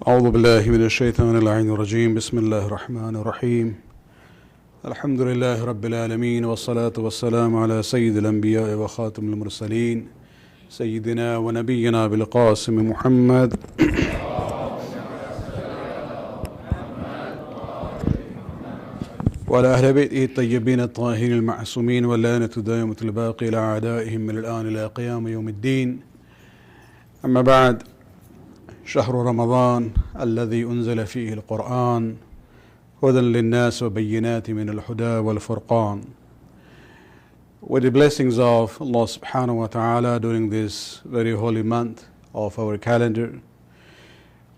أعوذ بالله من الشيطان اللعين الرجيم بسم الله الرحمن الرحيم الحمد لله رب العالمين والصلاة والسلام على سيد الأنبياء وخاتم المرسلين سيدنا ونبينا بالقاسم محمد وعلى أهل بيته الطيبين الطاهرين المعصومين واللعنة الدائمة الباقية على أعدائهم من الآن إلى قيام يوم الدين. أما بعد، شهر رمضان الذي أنزل فيه القرآن هدى للناس وبينات من الهدى والفرقان. With the blessings of Allah subhanahu wa ta'ala during this very holy month of our calendar,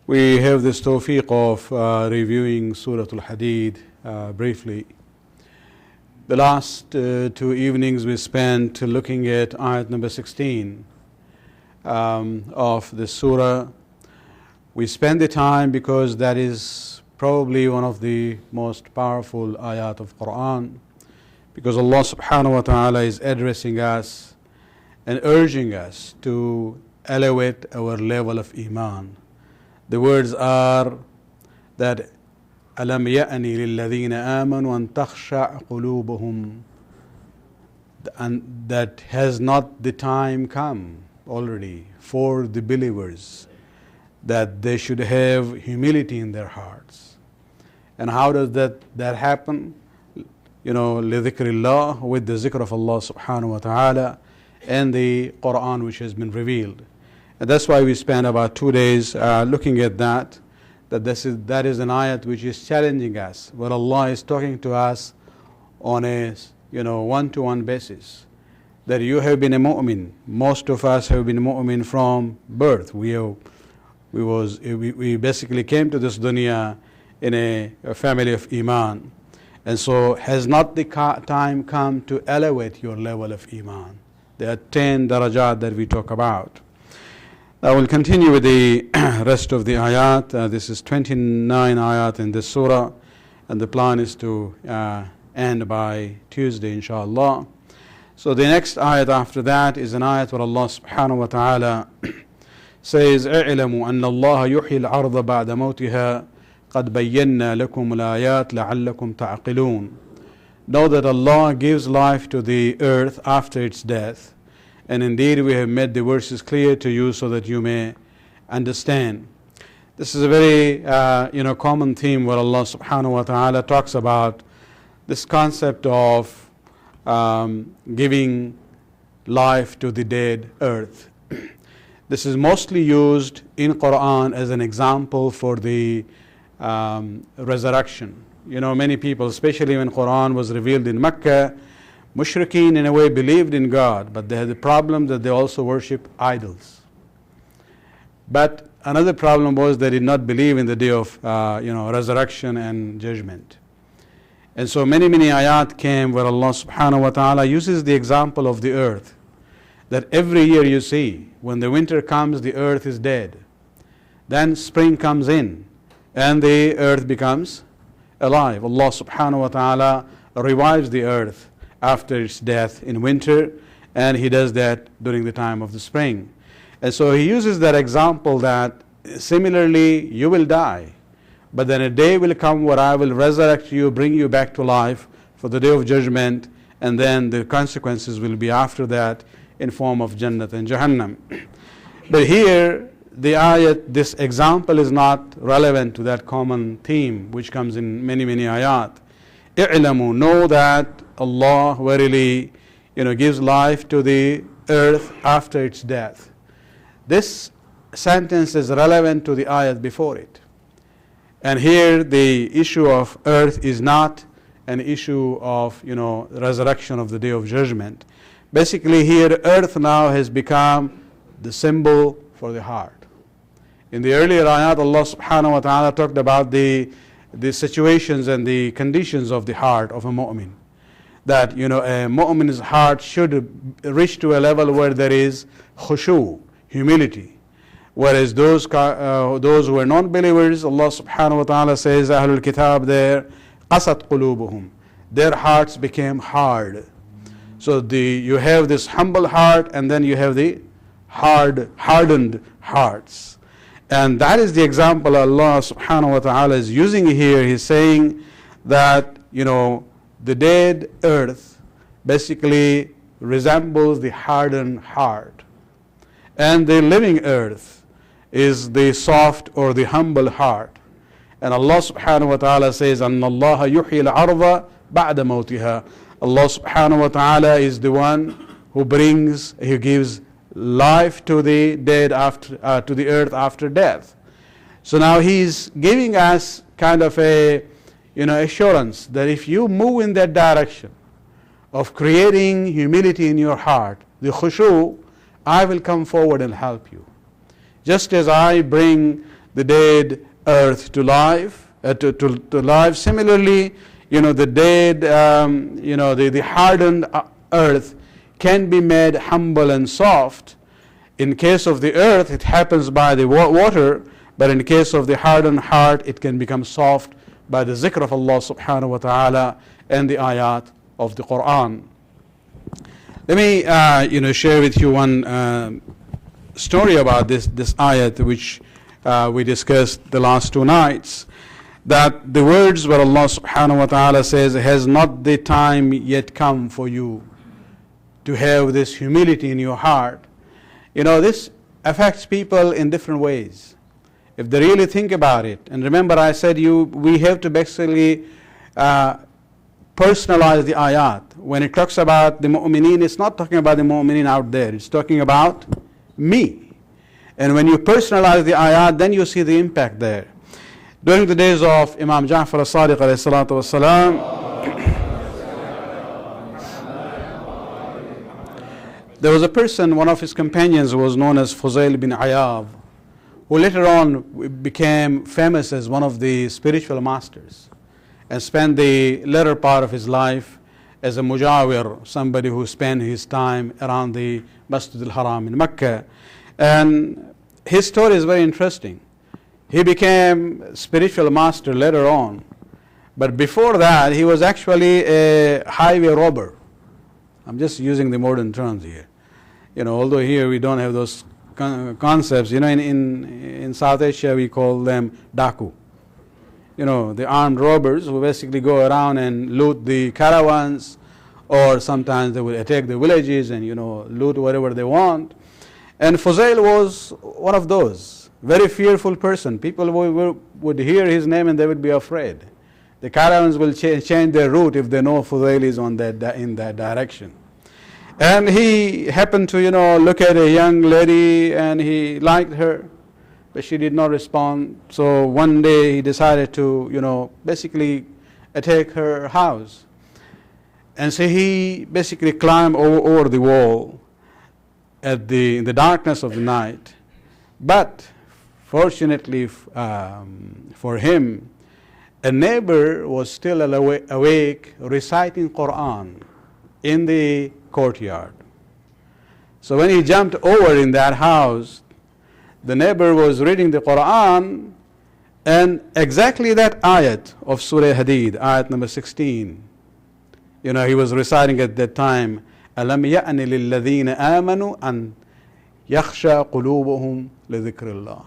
we have this tawfiq of reviewing Surah al-Hadid briefly. The last two evenings we spent looking at ayat number 16 of the surah. We spend the time because that is probably one of the most powerful ayat of Quran, because Allah subhanahu wa ta'ala is addressing us and urging us to elevate our level of iman. The words are that أَلَمْ يَأْنِ لِلَّذِينَ آمَنُوا أَن تَخْشَعَ قُلُوبُهُمْ, and that has not the time come already for the believers that they should have humility in their hearts. And how does that happen? لِذِكْرِ اللَّهِ, with the zikr of Allah subhanahu wa ta'ala and the Quran which has been revealed. And that's why we spent about 2 days looking at that is an ayat which is challenging us, where Allah is talking to us on a one-to-one basis. That you have been a mu'min. Most of us have been mu'min from birth. We basically came to this dunya in a family of iman. And so has not the time come to elevate your level of iman? There are 10 darajat that we talk about. I will continue with the rest of the ayat. This is 29 ayat in this surah, and the plan is to end by Tuesday inshallah. So the next ayat after that is an ayat where Allah subhanahu wa ta'ala says, اعلموا أن الله يحيي الأرض بعد موتها قد بينا لكم الآيات لعلكم تعقلون. Know that Allah gives life to the earth after its death, and indeed we have made the verses clear to you so that you may understand. This is a very common theme where Allah subhanahu wa ta'ala talks about this concept of giving life to the dead earth. This is mostly used in Quran as an example for the resurrection. Many people, especially when Quran was revealed in Mecca, mushrikeen in a way believed in God, but they had the problem that they also worship idols. But another problem was they did not believe in the day of resurrection and judgment. And so many ayat came where Allah subhanahu wa ta'ala uses the example of the earth, that every year you see, when the winter comes, the earth is dead. Then spring comes in, and the earth becomes alive. Allah subhanahu wa ta'ala revives the earth after its death in winter, and He does that during the time of the spring. And so He uses that example that similarly you will die, but then a day will come where I will resurrect you, bring you back to life for the day of judgment, and then the consequences will be after that in form of Jannat and Jahannam. But here, the ayat, this example is not relevant to that common theme which comes in many ayat. اعلموا, know that Allah verily gives life to the earth after its death. This sentence is relevant to the ayat before it. And here the issue of earth is not an issue of resurrection of the day of judgment. Basically here earth now has become the symbol for the heart. In the earlier ayat, Allah subhanahu wa ta'ala talked about the situations and the conditions of the heart of a mu'min. That a mu'min's heart should reach to a level where there is khushu, humility. Whereas those who are non-believers, Allah subhanahu wa ta'ala says, Ahlul Kitab there, qasat qulubuhum, their hearts became hard. So you have this humble heart, and then you have the hardened hearts. And that is the example Allah subhanahu wa ta'ala is using here. He's saying that, the dead earth basically resembles the hardened heart. And the living earth is the soft or the humble heart. And Allah subhanahu wa ta'ala says, أَنَّ اللَّهَ يُحْيِي الْأَرْضَ بَعْدَ مَوْتِهَا. Allah subhanahu wa ta'ala is the one who gives life to the dead to the earth after death. So now He's giving us kind of a assurance that if you move in that direction of creating humility in your heart, the khushu, I will come forward and help you. Just as I bring the dead earth to life, similarly, the dead, the hardened earth can be made humble and soft. In case of the earth, it happens by the water, but in case of the hardened heart, it can become soft by the zikr of Allah subhanahu wa ta'ala and the ayat of the Quran. Let me share with you one story about this ayat which we discussed the last 2 nights. That the words where Allah subhanahu wa ta'ala says, has not the time yet come for you to have this humility in your heart. This affects people in different ways. If they really think about it, and remember I said we have to basically personalize the ayat. When it talks about the mu'mineen, it's not talking about the mu'mineen out there, it's talking about me. And when you personalize the ayat, then you see the impact there. During the days of Imam Ja'far as-Sadiq alayhi salatu was-salam, there was a person, one of his companions was known as Fuzail bin Ayab, who later on became famous as one of the spiritual masters and spent the latter part of his life as a mujawir, somebody who spent his time around the Masjid al-Haram in Mecca. And his story is very interesting. He became spiritual master later on, but before that he was actually a highway robber. I'm just using the modern terms here. Although here we don't have those concepts. In South Asia we call them daku. The armed robbers who basically go around and loot the caravans, or sometimes they will attack the villages and loot whatever they want. And Fuzail was one of those. Very fearful person. People would hear his name and they would be afraid. The caravans will change their route if they know Fuzail is in that direction. And he happened to look at a young lady and he liked her, but she did not respond. So one day he decided to basically attack her house. And so he basically climbed over the wall in the darkness of the night. But fortunately for him, a neighbor was still awake reciting Quran in the courtyard. So when he jumped over in that house, the neighbor was reading the Quran, and exactly that ayat of Surah Hadid, ayat number 16, he was reciting at that time, أَلَمْ يَأْنِ لِلَّذِينَ آمَنُوا أَنْ يَخْشَى قُلُوبُهُمْ لِذِكْرِ اللَّهِ.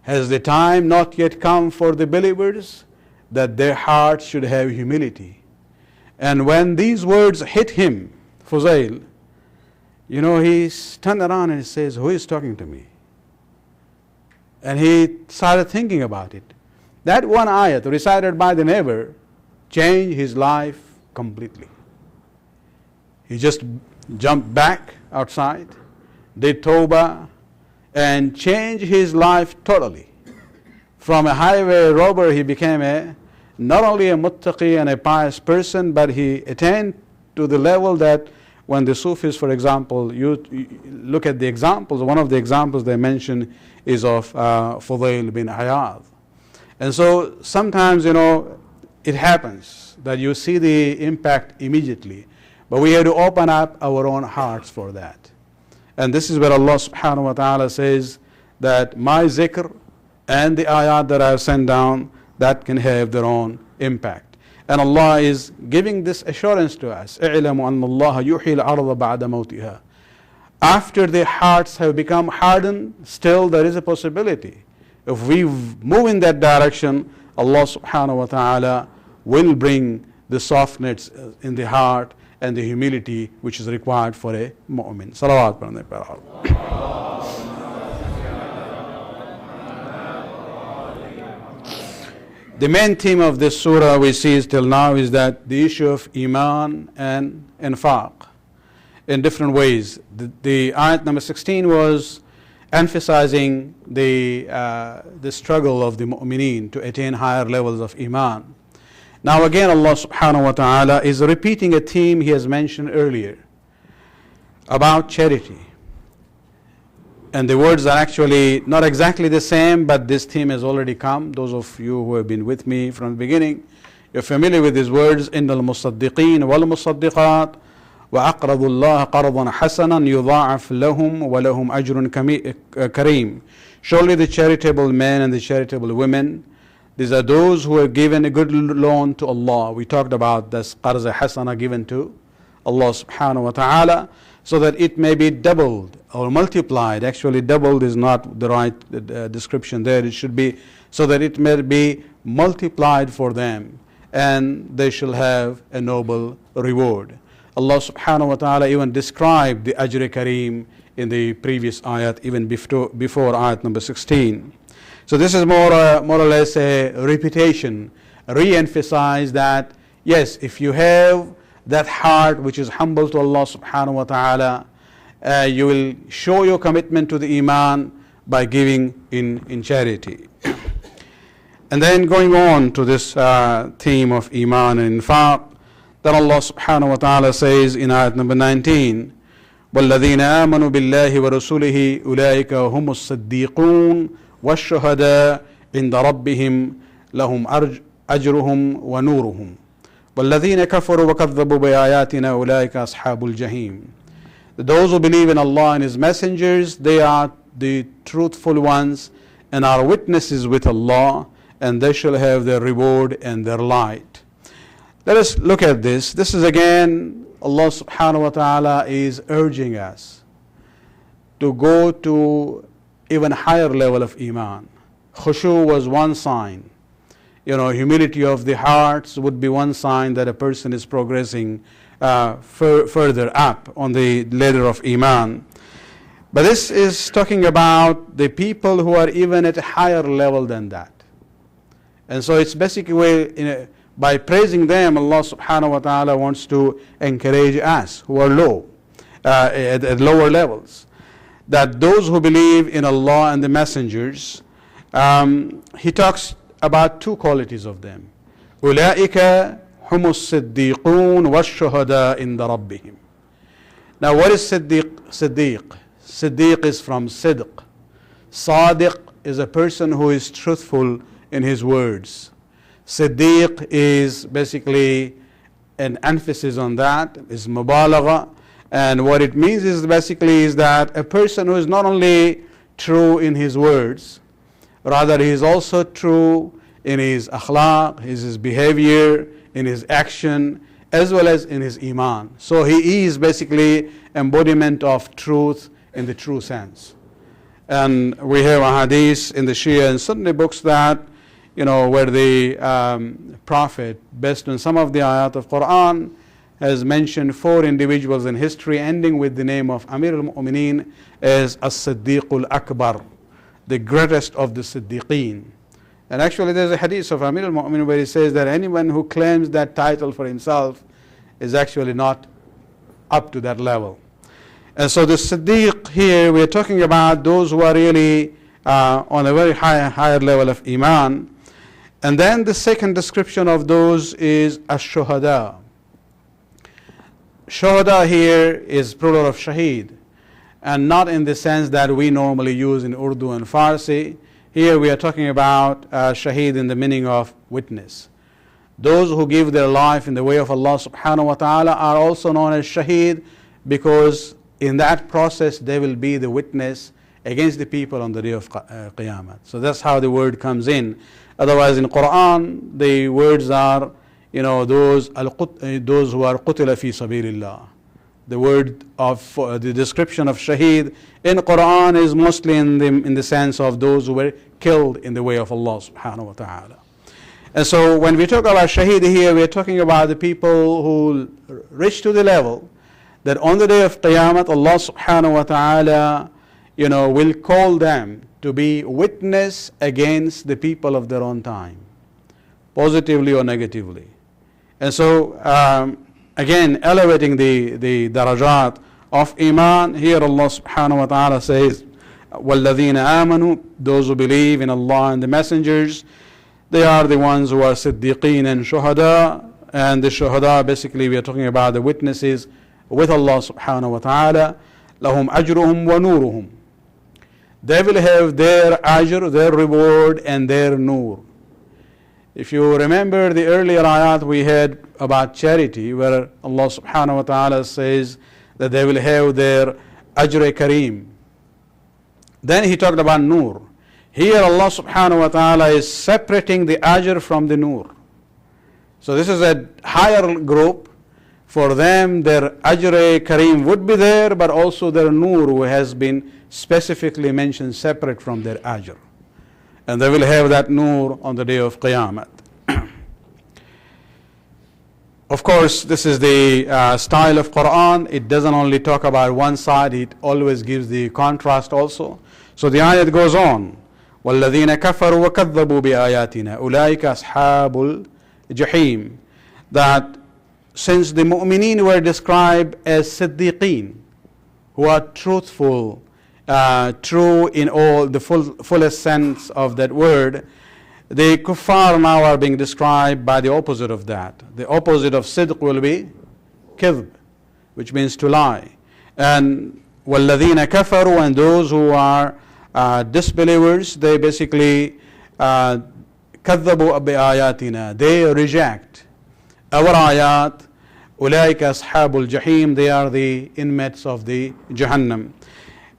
Has the time not yet come for the believers that their hearts should have humility? And when these words hit him, Fuzail, he turned around and he says, who is talking to me? And he started thinking about it. That one ayat recited by the neighbor changed his life completely. He just jumped back outside, did tawbah, and changed his life totally. From a highway robber, he became not only a muttaqi and a pious person, but he attained to the level that when the Sufis, for example, you look at the examples, one of the examples they mention is of Fudail bin Ayad. And so sometimes, it happens that you see the impact immediately, but we have to open up our own hearts for that. And this is where Allah subhanahu wa ta'ala says that my zikr and the ayat that I have sent down, that can have their own impact. And Allah is giving this assurance to us. اعلموا أن الله يحيي الأرض بعد موتها. after their hearts have become hardened, still there is a possibility. If we move in that direction, Allah subhanahu wa ta'ala will bring the softness in the heart and the humility which is required for a mu'min. Salawat par nabi par. The main theme of this surah we see till now is that the issue of iman and infaq in different ways. The ayat number 16 was emphasizing the struggle of the mu'mineen to attain higher levels of iman. Now again Allah subhanahu wa ta'ala is repeating a theme He has mentioned earlier about charity. And the words are actually not exactly the same, but this theme has already come. Those of you who have been with me from the beginning, you're familiar with these words. إِنَّ الْمُصَدِّقِينَ وَالْمُصَدِّقَاتِ وَأَقْرَضُوا اللَّهَ قَرْضًا حَسَنًا يُضَاعَفْ لَهُمْ وَلَهُمْ أَجْرٌ كَرِيمٌ. Surely the charitable men and the charitable women, these are those who have given a good loan to Allah. We talked about this qarz hasana given to Allah subhanahu wa ta'ala, so that it may be doubled or multiplied. Actually doubled is not the right description there. It should be so that it may be multiplied for them and they shall have a noble reward. Allah subhanahu wa ta'ala even described the Ajr Kareem in the previous ayat, even before ayat number 16. So this is more or less a repetition, re-emphasize that yes, if you have that heart which is humble to Allah subhanahu wa ta'ala, you will show your commitment to the iman by giving in charity. And then going on to this theme of iman and infaq, then Allah subhanahu wa ta'ala says in ayat number 19, وَالَّذِينَ آمَنُوا بِاللَّهِ وَرَسُولِهِ أُولَٰئِكَ هُمُ الصَّدِّيقُونَ وَالشُّهَدَاءُ عِنْدَ رَبِّهِمْ لَهُمْ أَجْرُهُمْ وَنُورُهُمْ وَالَّذِينَ كَفَرُوا وَكَذَّبُوا بِآيَاتِنَا أُولَٰئِكَ أَصْحَابُ الْجَحِيمِ. Those who believe in Allah and His messengers, they are the truthful ones and are witnesses with Allah, and they shall have their reward and their light. Let us look at this. This is again, Allah subhanahu wa ta'ala is urging us to go to even higher level of iman. Khushu was one sign. Humility of the hearts would be one sign that a person is progressing further up on the ladder of iman. But this is talking about the people who are even at a higher level than that. And so it's basically by praising them, Allah subhanahu wa ta'ala wants to encourage us who are low, at lower levels, that those who believe in Allah and the messengers, He talks about two qualities of them. أُولَٰئِكَ هُمُ الصِّدِّيقُونَ وَالشُّهَدَاءُ عِنْدَ رَبِّهِمْ. Now what is Siddiq? Siddiq is from Sidq. Sadiq is a person who is truthful in his words. Siddiq is basically an emphasis on that, is mubalagha, and what it means is basically is that a person who is not only true in his words, rather he is also true in his akhlaq, his behavior, in his action, as well as in his iman. So he is basically embodiment of truth in the true sense. And we have a hadith in the Shia and Sunni books that where the Prophet, based on some of the ayat of Quran, has mentioned 4 individuals in history, ending with the name of Amir al-Mu'mineen as As-Siddiq al-Akbar, the greatest of the Siddiqeen. And actually there's a hadith of Amir al-Mu'mineen where he says that anyone who claims that title for himself is actually not up to that level. And so the Siddiq here, we are talking about those who are really on a very higher level of iman. And then the second description of those is ash-shuhada. Shuhada here is plural of shaheed, and not in the sense that we normally use in Urdu and Farsi. Here we are talking about shaheed in the meaning of witness. Those who give their life in the way of Allah subhanahu wa ta'ala are also known as shaheed, because in that process they will be the witness against the people on the day of Qiyamah. So that's how the word comes in. Otherwise in Quran the words are those who are qutila fi sabilillah, The word of the description of shaheed in Quran is mostly in the sense of those who were killed in the way of Allah subhanahu wa ta'ala. And so when we talk about shaheed here, we are talking about the people who reach to the level that on the day of Qiyamah, Allah subhanahu wa ta'ala, will call them to be witness against the people of their own time, positively or negatively. And so, again, elevating the darajat of Iman, here Allah subhanahu wa ta'ala says, وَالَّذِينَ آمَنُوا, those who believe in Allah and the messengers, they are the ones who are siddiqeen and shuhada. And the shuhada, basically we are talking about the witnesses with Allah subhanahu wa ta'ala. لَهُمْ أَجْرُهُمْ وَنُورُهُمْ, they will have their ajr, their reward, and their nur. If you remember the earlier ayat we had about charity, where Allah subhanahu wa ta'ala says that they will have their ajr kareem. Then he talked about nur. Here Allah subhanahu wa ta'ala is separating the ajr from the nur. So this is a higher group. For them, their ajr kareem would be there, but also their nur, who has been specifically mentioned separate from their ajr. And they will have that nur on the day of Qiyamah. Of course, this is the style of Quran. It doesn't only talk about one side, it always gives the contrast also. So the ayat goes on. وَالَّذِينَ كَفَرُوا وَكَذَّبُوا بِآيَاتِنَا أُولَٰئِكَ أَصْحَابُ الْجَحِيمِ. That since the mu'mineen were described as siddiqeen, who are truthful, true in all the fullest sense of that word, the kuffar now are being described by the opposite of that. The opposite of sidq will be kidhb, which means to lie. And وَالَّذِينَ كَفَرُوا, and those who are disbelievers, they basically كَذَّبُوا بِآيَاتِنَا, they reject our ayat. أُولَٰئِكَ أَصْحَابُ الْجَحِيمِ, they are the inmates of the Jahannam.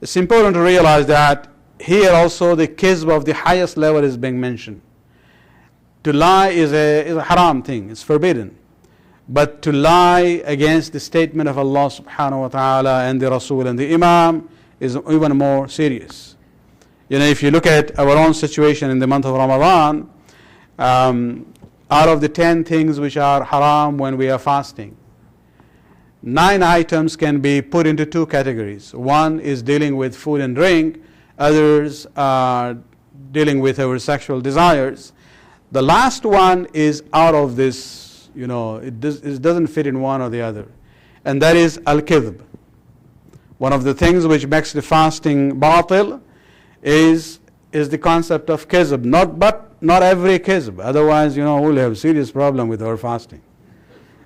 It's important to realize that here also the kizb of the highest level is being mentioned. To lie is a haram thing, it's forbidden. But to lie against the statement of Allah subhanahu wa ta'ala and the Rasul and the Imam is even more serious. If you look at our own situation in the month of Ramadan, out of the 10 things which are haram when we are fasting, 9 items can be put into 2 categories. One is dealing with food and drink, others are dealing with our sexual desires. The last one is out of this, it doesn't fit in one or the other, and that is al-kidhb. One of the things which makes the fasting batil is the concept of kizb, not every kizb, otherwise we'll have a serious problem with our fasting.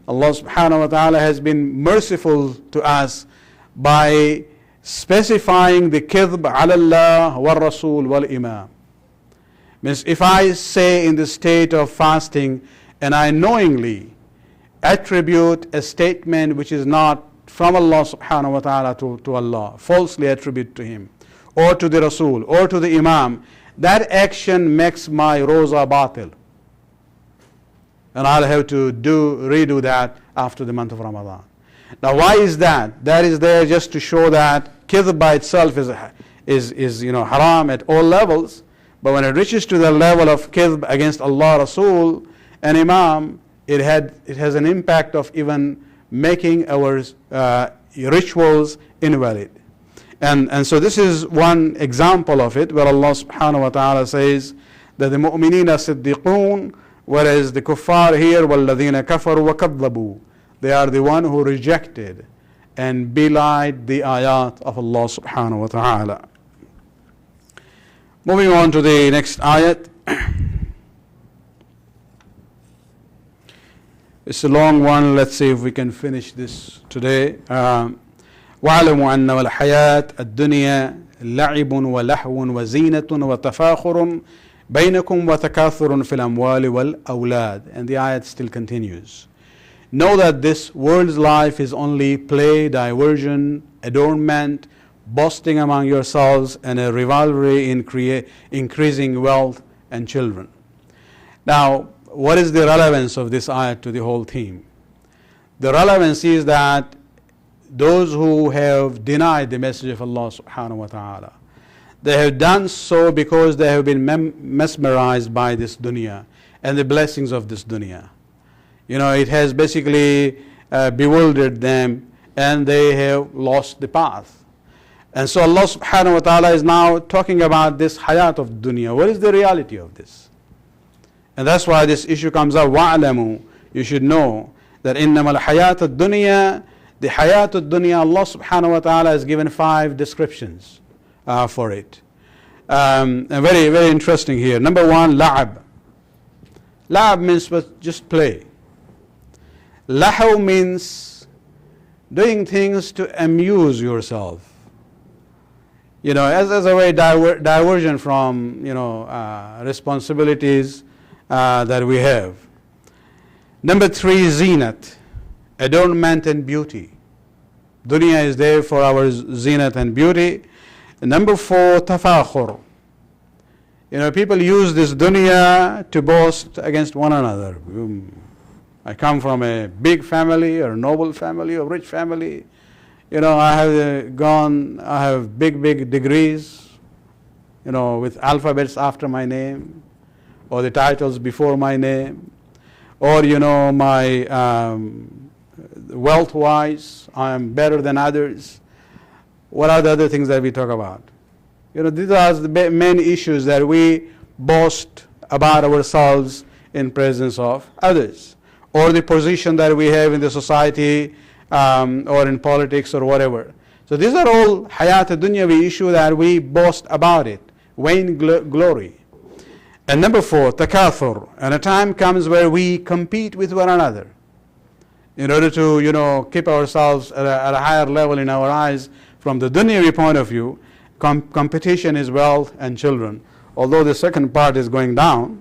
Allah subhanahu wa ta'ala has been merciful to us by specifying the kidhb ala Allah wal Rasul wal Imam. Means if I say in the state of fasting and I knowingly attribute a statement which is not from Allah subhanahu wa ta'ala to Allah, falsely attribute to Him, or to the Rasul, or to the Imam, that action makes my roza batil. And I'll have to redo that after the month of Ramadan. Now why is that? That is there just to show that kidhb by itself is haram at all levels. But when it reaches to the level of kidhb against Allah, Rasul, and Imam, it has an impact of even making our rituals invalid. And so this is one example of it, where Allah subhanahu wa ta'ala says that the mu'mineen are siddiqoon, whereas the kuffar here, وَالَّذِينَ كَفَرُوا وَكَذَّبُوا, they are the one who rejected and belied the ayat of Allah subhanahu wa ta'ala. Moving on to the next ayat. It's a long one. Let's see if we can finish this today. وَاعْلَمُوا أَنَّ الْحَيَاةَ الدُّنْيَا لَعِبٌ وَلَهْوٌ وَزِينَةٌ وَتَفَاخُرٌ بَيْنَكُمْ وَتَكَاثُرٌ فِي الْأَمْوَالِ وَالْأَوْلَادِ. And the ayat still continues. Know that this world's life is only play, diversion, adornment, boasting among yourselves, and a rivalry in increasing wealth and children. Now, what is the relevance of this ayat to the whole theme? The relevance is that those who have denied the message of Allah subhanahu wa ta'ala. They have done so because they have been mesmerized by this dunya and the blessings of this dunya. It has basically bewildered them, and they have lost the path. And so Allah subhanahu wa ta'ala is now talking about this hayat of dunya. What is the reality of this? And that's why this issue comes up. وَعْلَمُوا, you should know that إِنَّمَا الْحَيَاةُ الدُّنْيَا, the hayat of dunya, Allah subhanahu wa ta'ala has given 5 descriptions for it. And very, very interesting here. Number 1, la'ab. La'ab means just play. Lahu means doing things to amuse yourself. As a way diversion from responsibilities that we have. Number 3, zinat, adornment and beauty. Dunya is there for our zinat and beauty. And number 4, tafakhur. People use this dunya to boast against one another. I come from a big family, or noble family, or rich family. I have big degrees, with alphabets after my name, or the titles before my name, or my wealth-wise, I am better than others. What are the other things that we talk about? These are the main issues that we boast about ourselves in presence of others, or the position that we have in the society, or in politics, or whatever. So these are all hayat dunyawi issue that we boast about it, vain glory. And number 4, takathur, and a time comes where we compete with one another in order to keep ourselves at a higher level in our eyes from the dunyawi point of view. Competition is wealth and children, although the second part is going down,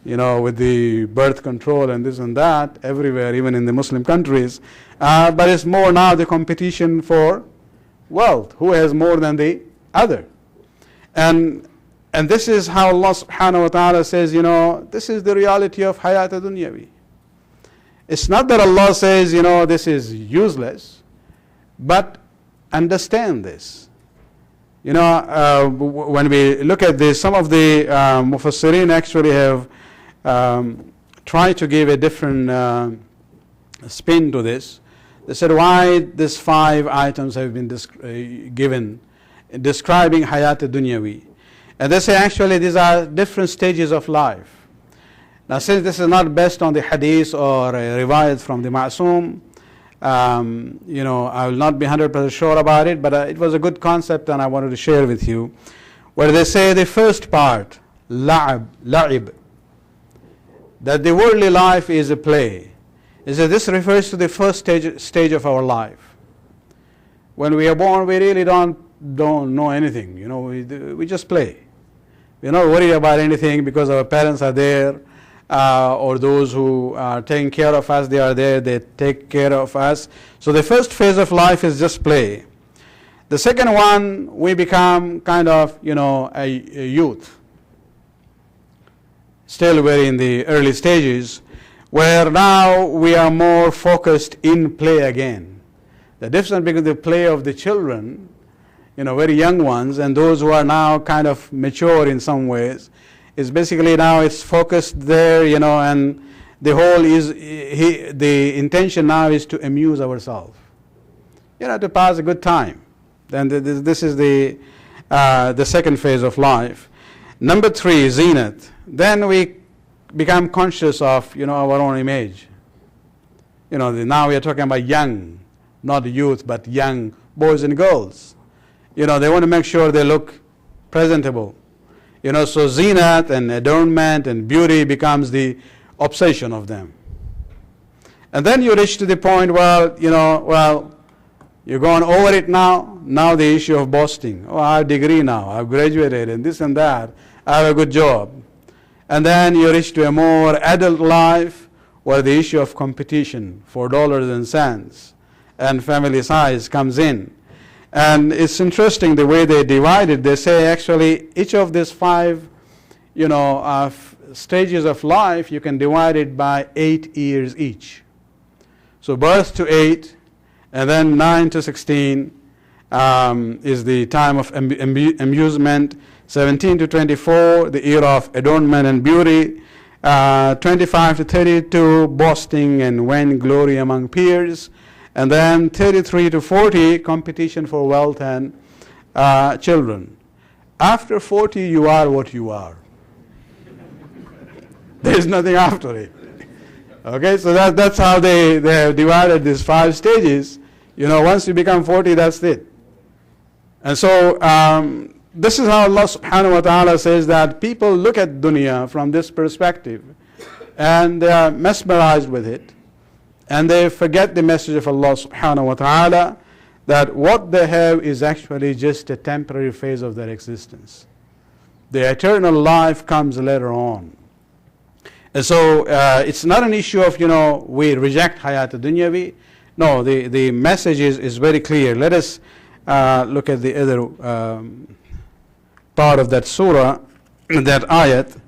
with the birth control and this and that everywhere, even in the Muslim countries. But it's more now the competition for wealth, who has more than the other. And this is how Allah subhanahu wa ta'ala says, this is the reality of hayat dunyawi. It's not that Allah says, this is useless, but understand this. When we look at this, some of the mufassirin actually have tried to give a different spin to this. They said, why these 5 items have been given describing hayat dunyawi? And they say actually these are different stages of life. Now, since this is not based on the hadith or a riwayat from the Ma'soom, I will not be 100% sure about it, but it was a good concept and I wanted to share with you, where they say the first part, la'ib, that the worldly life is a play. Is that this refers to the first stage of our life. When we are born, we really don't know anything. We just play. We're not worried about anything because our parents are there, or those who are taking care of us, they are there, they take care of us. So the first phase of life is just play. The second one, we become kind of, a youth. Still very in the early stages, where now we are more focused in play again. The difference between the play of the children, very young ones, and those who are now kind of mature in some ways, is basically now it's focused there, and the whole is, the intention now is to amuse ourselves, to pass a good time. Then this is the second phase of life. Number 3, zinat. Then we become conscious of, our own image. Now we are talking about young, not youth, but young boys and girls. They want to make sure they look presentable. So zinat and adornment and beauty becomes the obsession of them. And then you reach to the point where, you're going over it now. Now the issue of boasting. Oh, I have a degree now. I've graduated and this and that. I have a good job. And then you reach to a more adult life where the issue of competition for dollars and cents and family size comes in. And it's interesting the way they divide it. They say actually each of these 5, stages of life, you can divide it by 8 years each. So birth to 8, And then 9 to 16 is the time of amusement. 17 to 24, the era of adornment and beauty. 25 to 32, boasting and vain glory among peers. And then 33 to 40, competition for wealth and children. After 40, you are what you are. There is nothing after it. Okay, so that's how they have divided these 5 stages. Once you become 40, that's it. And so this is how Allah subhanahu wa ta'ala says that people look at dunya from this perspective and they are mesmerized with it, and they forget the message of Allah subhanahu wa ta'ala, that what they have is actually just a temporary phase of their existence. The eternal life comes later on. And so it's not an issue of, we reject hayat dunyavi. No, the message is very clear. Let us look at the other part of that surah, that ayat.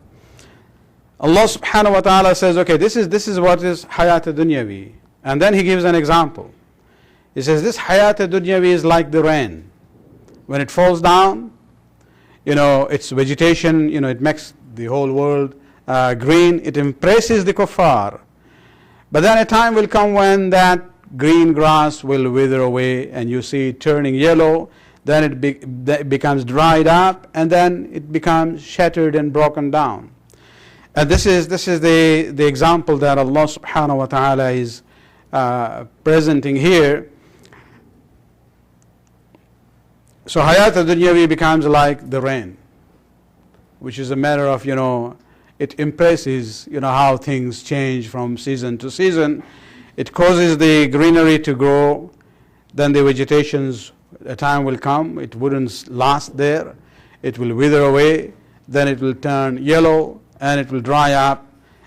Allah subhanahu wa ta'ala says, okay, this is what is hayat dunyavi. And then He gives an example. He says, this hayat dunyavi is like the rain. When it falls down, its vegetation, it makes the whole world green. It impresses the kuffar. But then a time will come when that green grass will wither away, and you see it turning yellow. Then it becomes dried up, and then it becomes shattered and broken down. And this is the example that Allah subhanahu wa ta'ala is presenting here. So hayat al-dunyawi becomes like the rain, which is a matter of, it impresses, how things change from season to season. It causes the greenery to grow. Then the vegetations, a time will come, it wouldn't last there. It will wither away. Then it will turn yellow, and it will dry up.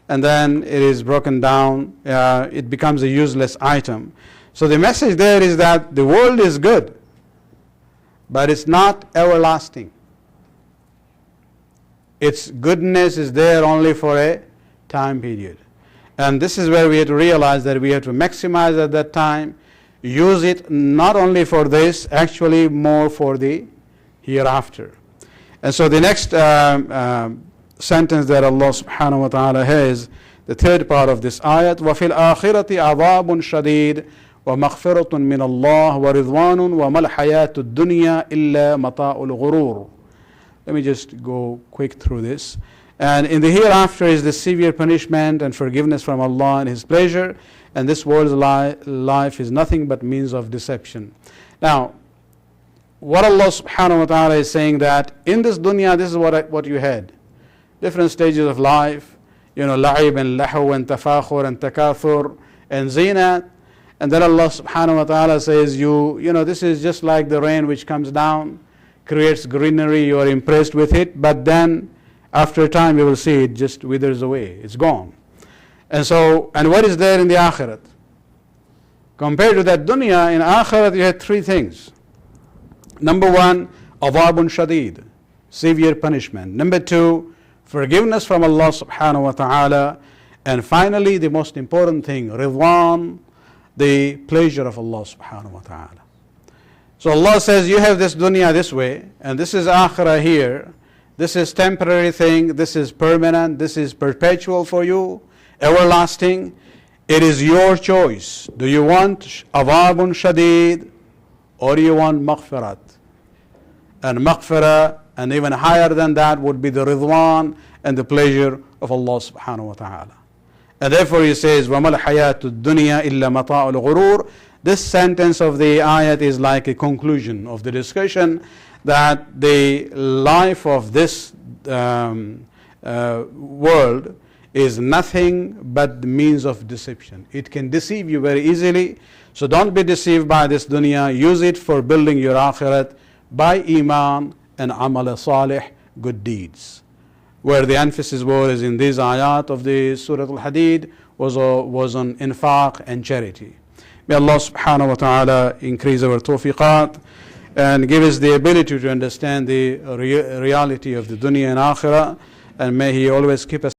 And then it is broken down. It becomes a useless item. So the message there is that the world is good, but it's not everlasting. Its goodness is there only for a time period. And this is where we have to realize that we have to maximize at that time, use it not only for this, actually more for the hereafter. And so the next sentence that Allah subhanahu wa ta'ala has, the third part of this ayat, وَفِي الْآخِرَةِ عَذَابٌ شَدِيدٌ وَمَغْفِرَةٌ مِّنَ اللَّهِ وَرِضْوَانٌ وَمَا الْحَيَاةُ الدُّنْيَا إِلَّا مَتَاعُ الْغُرُورِ. Let me just go quick through this. And in the hereafter is the severe punishment and forgiveness from Allah and His pleasure, and this world's life is nothing but means of deception. Now, what Allah subhanahu wa ta'ala is saying, that in this dunya, this is what you had. Different stages of life, la'ib and lahu and tafakhur and takathur and zinat. And then Allah subhanahu wa ta'ala says, this is just like the rain which comes down, creates greenery, you are impressed with it, but then after a time you will see it just withers away, it's gone. And what is there in the akhirat? Compared to that dunya, in akhirat you had 3 things. Number 1, adhabun shadid, severe punishment. Number 2, forgiveness from Allah subhanahu wa ta'ala. And finally, the most important thing, ridwan, the pleasure of Allah subhanahu wa ta'ala. So Allah says, you have this dunya this way, and this is akhirah here. This is temporary thing, this is permanent, this is perpetual for you, everlasting. It is your choice. Do you want adhabun shadid, or do you want maghfirat? And maghfirah, and even higher than that, would be the ridwan and the pleasure of Allah subhanahu wa ta'ala. And therefore He says, وَمَا الْحَيَاةُ الدُّنْيَا إِلَّا مَتَاعُ الْغُرُورِ. This sentence of the ayat is like a conclusion of the discussion, that the life of this world is nothing but the means of deception. It can deceive you very easily. So don't be deceived by this dunya. Use it for building your akhirat by iman and amal salih, good deeds. Where the emphasis was in these ayat of the Surah al-Hadid was on infaq and charity. May Allah subhanahu wa ta'ala increase our tawfiqat and give us the ability to understand the reality of the dunya and akhirah, and may He always keep us